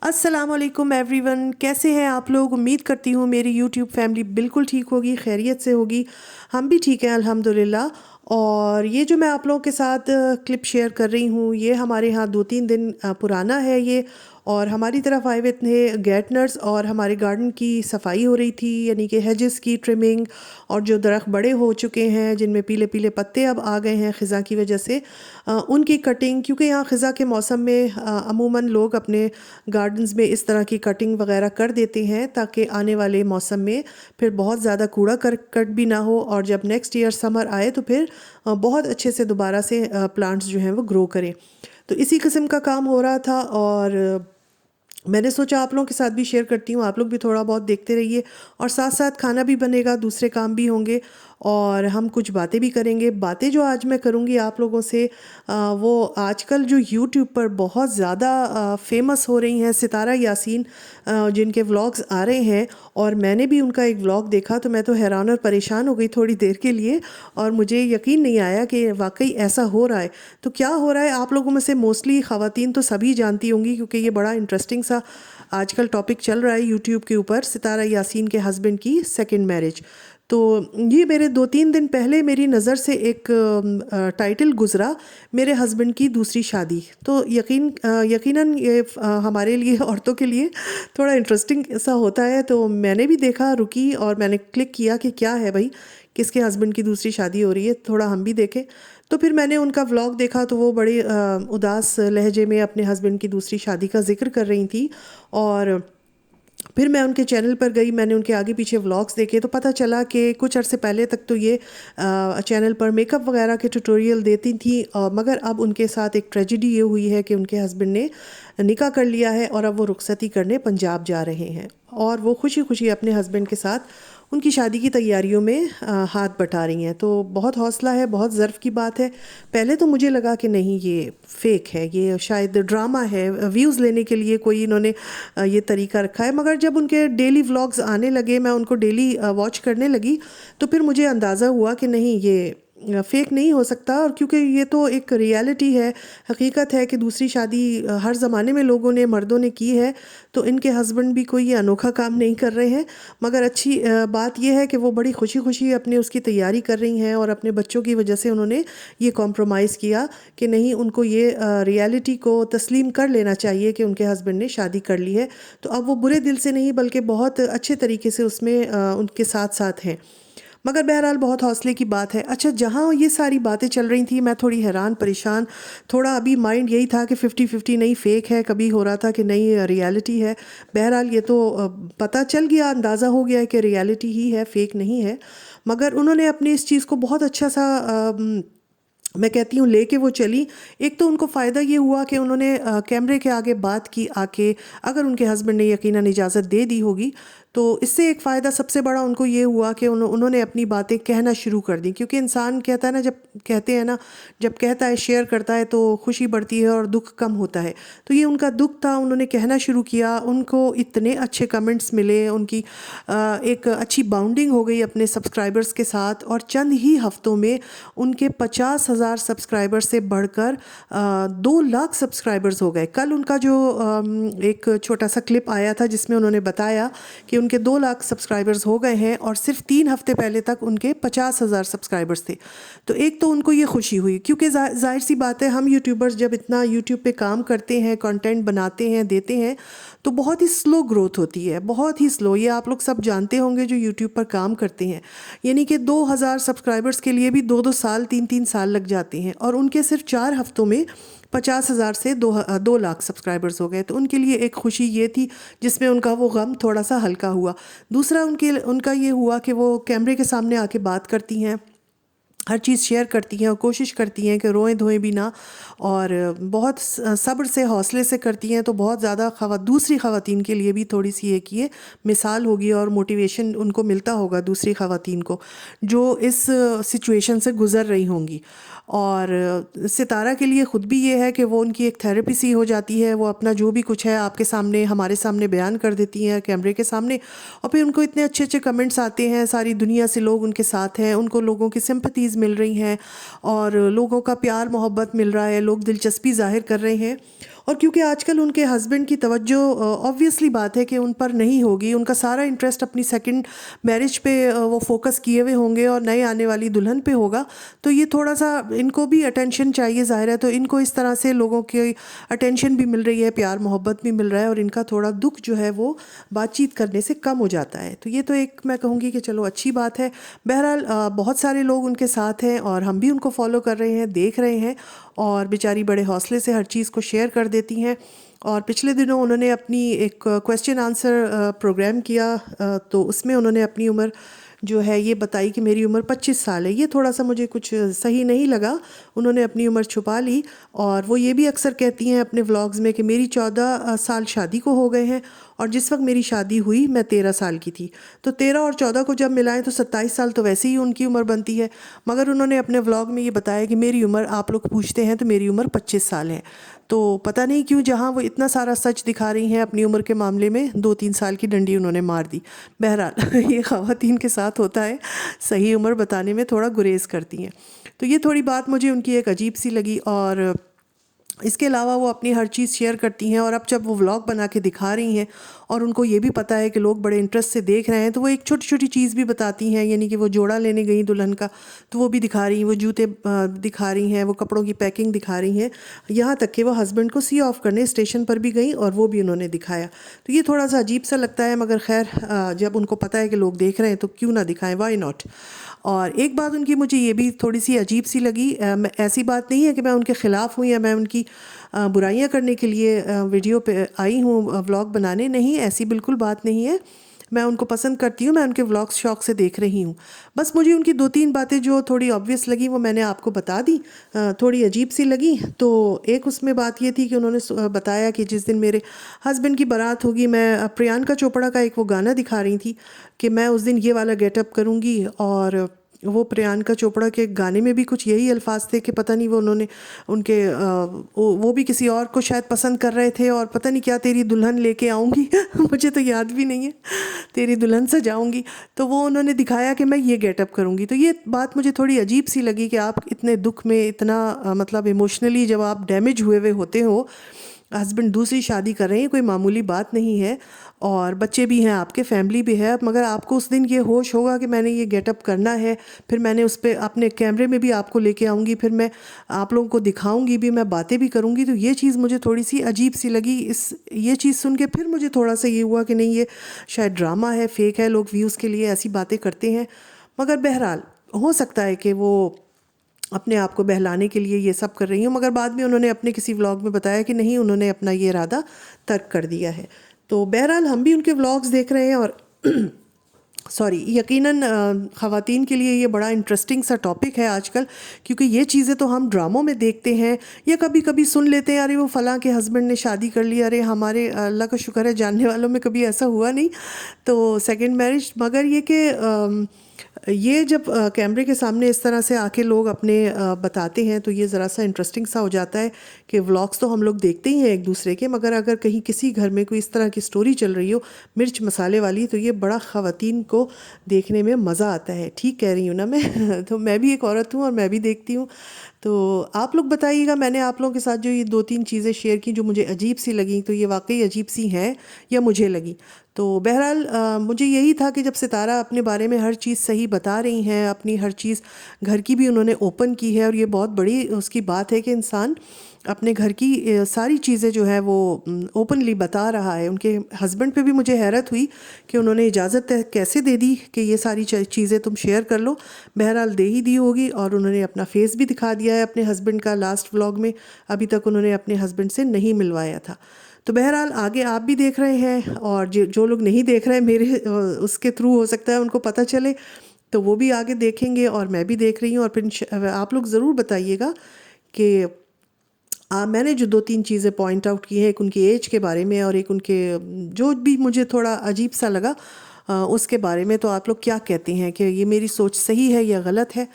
السلام علیکم every one, کیسے ہیں آپ لوگ؟ امید کرتی ہوں میری یوٹیوب فیملی بالکل ٹھیک ہوگی، خیریت سے ہوگی۔ ہم بھی ٹھیک ہیں الحمدللہ۔ اور یہ جو میں آپ لوگوں کے ساتھ کلپ شیئر کر رہی ہوں، یہ ہمارے ہاں 2-3 دن پرانا ہے یہ، اور ہماری طرف آئے ہوئے تھے گارڈنرز، اور ہمارے گارڈن کی صفائی ہو رہی تھی، یعنی کہ ہیجز کی ٹرمنگ، اور جو درخت بڑے ہو چکے ہیں جن میں پیلے پیلے پتے اب آ گئے ہیں خزاں کی وجہ سے، ان کی کٹنگ، کیونکہ یہاں خزاں کے موسم میں عموماً لوگ اپنے گارڈنز میں اس طرح کی کٹنگ وغیرہ کر دیتے ہیں تاکہ آنے والے موسم میں پھر بہت زیادہ کوڑا کرکٹ بھی نہ ہو، اور جب نیکسٹ ایئر سمر آئے تو پھر بہت اچھے سے دوبارہ سے پلانٹس جو ہیں وہ گرو کریں۔ تو اسی قسم کا کام ہو رہا تھا، اور میں نے سوچا آپ لوگوں کے ساتھ بھی شیئر کرتی ہوں، آپ لوگ بھی تھوڑا بہت دیکھتے رہیے، اور ساتھ ساتھ کھانا بھی بنے گا، دوسرے کام بھی ہوں گے، اور ہم کچھ باتیں بھی کریں گے۔ باتیں جو آج میں کروں گی آپ لوگوں سے، وہ آج کل جو یوٹیوب پر بہت زیادہ فیمس ہو رہی ہیں ستارہ یاسین، جن کے ولاگز آ رہے ہیں، اور میں نے بھی ان کا ایک ولاگ دیکھا تو میں تو حیران اور پریشان ہو گئی تھوڑی دیر کے لیے، اور مجھے یقین نہیں آیا کہ واقعی ایسا ہو رہا ہے۔ تو کیا ہو رہا ہے آپ لوگوں میں سے موسٹلی خواتین تو سبھی جانتی ہوں گی، کیونکہ یہ بڑا انٹرسٹنگ سا آج کل ٹاپک چل رہا ہے یوٹیوب کے اوپر، ستارہ یاسین کے ہسبینڈ کی سیکنڈ میرج۔ تو یہ میرے 2-3 دن پہلے میری نظر سے ایک ٹائٹل گزرا، میرے ہسبینڈ کی دوسری شادی۔ تو یقیناً یہ ہمارے لیے عورتوں کے لیے تھوڑا انٹرسٹنگ سا ہوتا ہے، تو میں نے بھی دیکھا، رکی اور میں نے کلک کیا کہ کیا ہے بھائی، کس کے ہسبینڈ کی دوسری شادی ہو رہی ہے، تھوڑا ہم بھی دیکھیں۔ تو پھر میں نے ان کا ولاگ دیکھا تو وہ بڑے اداس لہجے میں اپنے ہسبینڈ کی دوسری شادی کا ذکر کر رہی تھی، اور پھر میں ان کے چینل پر گئی، میں نے ان کے آگے پیچھے ولاگز دیکھے تو پتہ چلا کہ کچھ عرصے پہلے تک تو یہ چینل پر میک اپ وغیرہ کے ٹیوٹوریل دیتی تھیں، مگر اب ان کے ساتھ ایک ٹریجڈی یہ ہوئی ہے کہ ان کے ہسبینڈ نے نکاح کر لیا ہے، اور اب وہ رخصتی کرنے پنجاب جا رہے ہیں، اور وہ خوشی خوشی اپنے ہسبینڈ کے ساتھ ان کی شادی کی تیاریوں میں ہاتھ بٹا رہی ہیں۔ تو بہت حوصلہ ہے، بہت ظرف کی بات ہے۔ پہلے تو مجھے لگا کہ نہیں، یہ فیک ہے، یہ شاید ڈرامہ ہے، ویوز لینے کے لیے کوئی انہوں نے یہ طریقہ رکھا ہے، مگر جب ان کے ڈیلی ولاگز آنے لگے، میں ان کو ڈیلی واچ کرنے لگی، تو پھر مجھے اندازہ ہوا کہ نہیں، یہ فیک نہیں ہو سکتا، اور کیونکہ یہ تو ایک ریالٹی ہے، حقیقت ہے کہ دوسری شادی ہر زمانے میں لوگوں نے، مردوں نے کی ہے، تو ان کے ہسبینڈ بھی کوئی انوکھا کام نہیں کر رہے ہیں۔ مگر اچھی بات یہ ہے کہ وہ بڑی خوشی خوشی اپنے اس کی تیاری کر رہی ہیں، اور اپنے بچوں کی وجہ سے انہوں نے یہ کمپرومائز کیا کہ نہیں، ان کو یہ ریالٹی کو تسلیم کر لینا چاہیے کہ ان کے ہسبینڈ نے شادی کر لی ہے۔ تو اب وہ برے دل سے نہیں بلکہ بہت اچھے طریقے سے اس میں ان کے ساتھ ساتھ ہیں۔ مگر بہرحال بہت حوصلے کی بات ہے۔ اچھا، جہاں یہ ساری باتیں چل رہی تھیں، میں تھوڑی حیران پریشان، تھوڑا ابھی مائنڈ یہی تھا کہ 50-50 نہیں فیک ہے، کبھی ہو رہا تھا کہ نہیں ریالٹی ہے۔ بہرحال یہ تو پتہ چل گیا، اندازہ ہو گیا کہ ریالٹی ہی ہے، فیک نہیں ہے۔ مگر انہوں نے اپنی اس چیز کو بہت اچھا سا میں کہتی ہوں لے کے وہ چلی۔ ایک تو ان کو فائدہ یہ ہوا کہ انہوں نے کیمرے کے آگے بات کی آ کے، اگر ان کے ہسبینڈ نے یقیناً اجازت دے دی ہوگی، تو اس سے ایک فائدہ سب سے بڑا ان کو یہ ہوا کہ انہوں نے اپنی باتیں کہنا شروع کر دیں، کیونکہ انسان کہتا ہے نا، جب کہتے ہیں نا، جب کہتا ہے، شیئر کرتا ہے تو خوشی بڑھتی ہے اور دکھ کم ہوتا ہے۔ تو یہ ان کا دکھ تھا، انہوں نے کہنا شروع کیا، ان کو اتنے اچھے کمنٹس ملے، ان کی ایک اچھی باؤنڈنگ ہو گئی اپنے سبسکرائبرز کے ساتھ، اور چند ہی ہفتوں میں ان کے 50,000 سبسکرائبر سے بڑھ کر 2 لاکھ سبسکرائبرز ہو گئے۔ کل ان کا جو ایک چھوٹا سا کلپ آیا تھا جس میں انہوں نے بتایا کہ ان کے 2 لاکھ سبسکرائبرز ہو گئے ہیں، اور صرف 3 ہفتے پہلے تک ان کے 50,000 سبسکرائبرز تھے۔ تو ایک تو ان کو یہ خوشی ہوئی، کیونکہ ظاہر سی بات ہے، ہم یوٹیوبرز جب اتنا یوٹیوب پہ کام کرتے ہیں، کنٹینٹ بناتے ہیں، دیتے ہیں، تو بہت ہی سلو گروتھ ہوتی ہے، بہت ہی سلو۔ یہ آپ لوگ سب جانتے ہوں گے جو یوٹیوب پر کام کرتے ہیں، یعنی کہ 2,000 سبسکرائبرز کے لیے بھی 2 سال، 3 سال لگ جاتے ہیں، اور ان کے صرف 4 ہفتوں میں 50,000 سے 2 لاکھ سبسکرائبرز ہو گئے۔ تو ان کے لیے ایک خوشی یہ تھی جس میں ان کا وہ غم تھوڑا سا ہلکا ہوا۔ دوسرا ان کا یہ ہوا کہ وہ کیمرے کے سامنے آ کے بات کرتی ہیں، ہر چیز شیئر کرتی ہیں، اور کوشش کرتی ہیں کہ روئیں دھوئیں بھی نہ، اور بہت صبر سے، حوصلے سے کرتی ہیں۔ تو بہت زیادہ دوسری خواتین کے لیے بھی تھوڑی سی ایک یہ مثال ہوگی، اور موٹیویشن ان کو ملتا ہوگا دوسری خواتین کو جو اس سچویشن سے گزر رہی ہوں گی۔ اور ستارہ کے لیے خود بھی یہ ہے کہ وہ ان کی ایک تھیراپی سی ہو جاتی ہے، وہ اپنا جو بھی کچھ ہے آپ کے سامنے، ہمارے سامنے بیان کر دیتی ہیں کیمرے کے سامنے، اور پھر ان کو اتنے اچھے اچھے کمنٹس آتے ہیں، ساری دنیا سے لوگ ان کے ساتھ ہیں، ان کو لوگوں کی سمپتھیز مل رہی ہیں، اور لوگوں کا پیار محبت مل رہا ہے، لوگ دلچسپی ظاہر کر رہے ہیں۔ اور کیونکہ آج کل ان کے ہسبینڈ کی توجہ آبویسلی بات ہے کہ ان پر نہیں ہوگی، ان کا سارا انٹرسٹ اپنی سیکنڈ میرج پہ وہ فوکس کیے ہوئے ہوں گے اور نئے آنے والی دلہن پہ ہوگا، تو یہ تھوڑا سا ان کو بھی اٹینشن چاہیے ظاہر ہے، تو ان کو اس طرح سے لوگوں کی اٹینشن بھی مل رہی ہے، پیار محبت بھی مل رہا ہے، اور ان کا تھوڑا دکھ جو ہے وہ بات چیت کرنے سے کم ہو جاتا ہے. تو یہ تو ایک میں کہوں گی کہ چلو اچھی بات ہے. بہرحال بہت سارے لوگ ان کے ساتھ ہیں اور ہم بھی ان کو فالو کر رہے ہیں، دیکھ رہے ہیں، اور بیچاری بڑے حوصلے سے ہر چیز کو شیئر کر دیتی ہیں. اور پچھلے دنوں انہوں نے اپنی ایک کویسچن آنسر پروگرام کیا، تو اس میں انہوں نے اپنی عمر جو ہے یہ بتائی کہ میری عمر 25 سال ہے. یہ تھوڑا سا مجھے کچھ صحیح نہیں لگا، انہوں نے اپنی عمر چھپا لی. اور وہ یہ بھی اکثر کہتی ہیں اپنے ولاگز میں کہ میری 14 سال شادی کو ہو گئے ہیں، اور جس وقت میری شادی ہوئی میں 13 سال کی تھی. تو 13 اور 14 کو جب ملائیں تو 27 سال تو ویسے ہی ان کی عمر بنتی ہے. مگر انہوں نے اپنے ولاگ میں یہ بتایا کہ میری عمر آپ لوگ پوچھتے ہیں تو میری عمر 25 سال ہے. تو پتہ نہیں کیوں جہاں وہ اتنا سارا سچ دکھا رہی ہیں اپنی عمر کے معاملے میں، 2-3 سال کی ڈنڈی انہوں نے مار دی. بہرحال یہ خواتین کے ساتھ ہوتا ہے، صحیح عمر بتانے میں تھوڑا گریز کرتی ہیں. تو یہ تھوڑی بات مجھے ان کی ایک عجیب سی لگی. اور اس کے علاوہ وہ اپنی ہر چیز شیئر کرتی ہیں، اور اب جب وہ ولاگ بنا کے دکھا رہی ہیں اور ان کو یہ بھی پتہ ہے کہ لوگ بڑے انٹرسٹ سے دیکھ رہے ہیں، تو وہ ایک چھوٹی چھوٹی چیز بھی بتاتی ہیں. یعنی کہ وہ جوڑا لینے گئی دلہن کا، تو وہ بھی دکھا رہی ہیں، وہ جوتے دکھا رہی ہیں، وہ کپڑوں کی پیکنگ دکھا رہی ہیں، یہاں تک کہ وہ ہسبینڈ کو سی آف کرنے اسٹیشن پر بھی گئیں اور وہ بھی انہوں نے دکھایا. تو یہ تھوڑا سا عجیب سا لگتا ہے، مگر خیر جب ان کو پتہ ہے کہ لوگ دیکھ رہے ہیں تو کیوں نہ دکھائیں، وائی ناٹ. اور ایک بات ان کی مجھے یہ بھی تھوڑی سی عجیب سی لگی. ایسی بات نہیں ہے کہ میں ان کے خلاف ہوں یا میں ان کی برائیاں کرنے کے لیے ویڈیو پہ آئی ہوں ولاگ بنانے، نہیں، ایسی بالکل بات نہیں ہے. میں ان کو پسند کرتی ہوں، میں ان کے ولاگس شوق سے دیکھ رہی ہوں. بس مجھے ان کی 2-3 باتیں جو تھوڑی آبویس لگی وہ میں نے آپ کو بتا دی، تھوڑی عجیب سی لگی. تو ایک اس میں بات یہ تھی کہ انہوں نے بتایا کہ جس دن میرے ہسبینڈ کی بارات ہوگی، میں پریانکا چوپڑا کا ایک وہ گانا دکھا رہی تھی کہ میں اس دن یہ والا گیٹ اپ کروں گی. اور وہ پریانکا چوپڑا کے گانے میں بھی کچھ یہی الفاظ تھے کہ پتہ نہیں وہ انہوں نے ان کے وہ بھی کسی اور کو شاید پسند کر رہے تھے، اور پتہ نہیں کیا، تیری دلہن لے کے آؤں گی مجھے تو یاد بھی نہیں ہے، تیری دلہن سجاؤں گی. تو وہ انہوں نے دکھایا کہ میں یہ گیٹ اپ کروں گی. تو یہ بات مجھے تھوڑی عجیب سی لگی کہ آپ اتنے دکھ میں، اتنا مطلب ایموشنلی جب آپ ڈیمیج ہوئے ہوئے ہوتے ہو، ہسبینڈ دوسری شادی کر رہے ہیں، کوئی معمولی بات نہیں ہے، اور بچے بھی ہیں آپ کے، فیملی بھی ہے، مگر آپ کو اس دن یہ ہوش ہوگا کہ میں نے یہ گیٹ اپ کرنا ہے، پھر میں نے اس پہ اپنے کیمرے میں بھی آپ کو لے کے آؤں گی، پھر میں آپ لوگوں کو دکھاؤں گی بھی، میں باتیں بھی کروں گی. تو یہ چیز مجھے تھوڑی سی عجیب سی لگی. یہ چیز سن کے پھر مجھے تھوڑا سا یہ ہوا کہ نہیں، یہ شاید ڈرامہ ہے، فیک ہے، لوگ ویوز کے لیے ایسی باتیں کرتے ہیں. مگر بہرحال ہو سکتا ہے کہ وہ اپنے آپ کو بہلانے کے لیے یہ سب کر رہی ہوں. مگر بعد میں انہوں نے اپنے کسی ولاگ میں بتایا کہ نہیں، انہوں نے اپنا یہ ارادہ ترک کر دیا ہے. تو بہرحال ہم بھی ان کے ولاگز دیکھ رہے ہیں، اور یقیناً خواتین کے لیے یہ بڑا انٹرسٹنگ سا ٹاپک ہے آج کل، کیونکہ یہ چیزیں تو ہم ڈراموں میں دیکھتے ہیں یا کبھی کبھی سن لیتے ہیں، ارے وہ فلاں کے ہسبینڈ نے شادی کر لی، ارے ہمارے اللہ کا شکر ہے جاننے والوں میں کبھی ایسا ہوا نہیں، تو سیکنڈ میرج. مگر یہ کہ یہ جب کیمرے کے سامنے اس طرح سے آ کے لوگ اپنے بتاتے ہیں تو یہ ذرا سا انٹرسٹنگ سا ہو جاتا ہے کہ ولاگس تو ہم لوگ دیکھتے ہی ہیں ایک دوسرے کے، مگر اگر کہیں کسی گھر میں کوئی اس طرح کی سٹوری چل رہی ہو مرچ مسالے والی، تو یہ بڑا خواتین کو دیکھنے میں مزہ آتا ہے. ٹھیک کہہ رہی ہوں نا میں؟ تو میں بھی ایک عورت ہوں اور میں بھی دیکھتی ہوں. تو آپ لوگ بتائیے گا، میں نے آپ لوگوں کے ساتھ جو یہ 2-3 چیزیں شیئر کی جو مجھے عجیب سی لگیں، تو یہ واقعی عجیب سی ہیں یا مجھے لگی. تو بہرحال مجھے یہی تھا کہ جب ستارہ اپنے بارے میں ہر چیز صحیح بتا رہی ہیں، اپنی ہر چیز گھر کی بھی انہوں نے اوپن کی ہے، اور یہ بہت بڑی اس کی بات ہے کہ انسان اپنے گھر کی ساری چیزیں جو ہے وہ اوپنلی بتا رہا ہے. ان کے ہسبینڈ پہ بھی مجھے حیرت ہوئی کہ انہوں نے اجازت کیسے دے دی کہ یہ ساری چیزیں تم شیئر کر لو. بہرحال دے ہی دی ہوگی، اور انہوں نے اپنا فیس بھی دکھا دیا ہے اپنے ہسبینڈ کا لاسٹ ولاگ میں. ابھی تک انہوں نے اپنے ہسبینڈ سے نہیں ملوایا تھا. تو بہرحال آگے آپ بھی دیکھ رہے ہیں، اور جو لوگ نہیں دیکھ رہے ہیں میرے اس کے تھرو ہو سکتا ہے ان کو پتہ چلے، تو وہ بھی آگے دیکھیں گے، اور میں بھی دیکھ رہی ہوں. اور پھر آپ لوگ ضرور بتائیے گا کہ میں نے جو 2-3 چیزیں پوائنٹ آؤٹ کی ہیں، ایک ان کی ایج کے بارے میں اور ایک ان کے جو بھی مجھے تھوڑا عجیب سا لگا اس کے بارے میں، تو آپ لوگ کیا کہتے ہیں کہ یہ میری سوچ صحیح ہے یا غلط ہے؟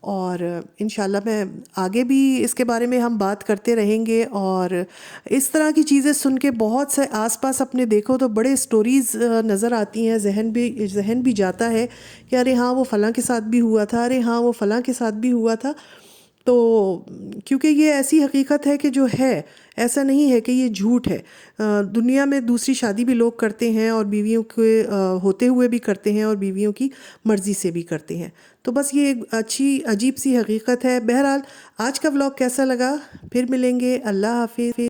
اور انشاءاللہ میں آگے بھی اس کے بارے میں ہم بات کرتے رہیں گے. اور اس طرح کی چیزیں سن کے بہت سے آس پاس اپنے دیکھو تو بڑے سٹوریز نظر آتی ہیں، ذہن بھی جاتا ہے کہ ارے ہاں وہ فلاں کے ساتھ بھی ہوا تھا، ارے ہاں وہ فلاں کے ساتھ بھی ہوا تھا. تو کیونکہ یہ ایسی حقیقت ہے کہ جو ہے، ایسا نہیں ہے کہ یہ جھوٹ ہے۔ دنیا میں دوسری شادی بھی لوگ کرتے ہیں اور بیویوں کے ہوتے ہوئے بھی کرتے ہیں اور بیویوں کی مرضی سے بھی کرتے ہیں۔ تو بس یہ ایک اچھی عجیب سی حقیقت ہے۔ بہرحال آج کا ولاگ کیسا لگا؟ پھر ملیں گے، اللہ حافظ۔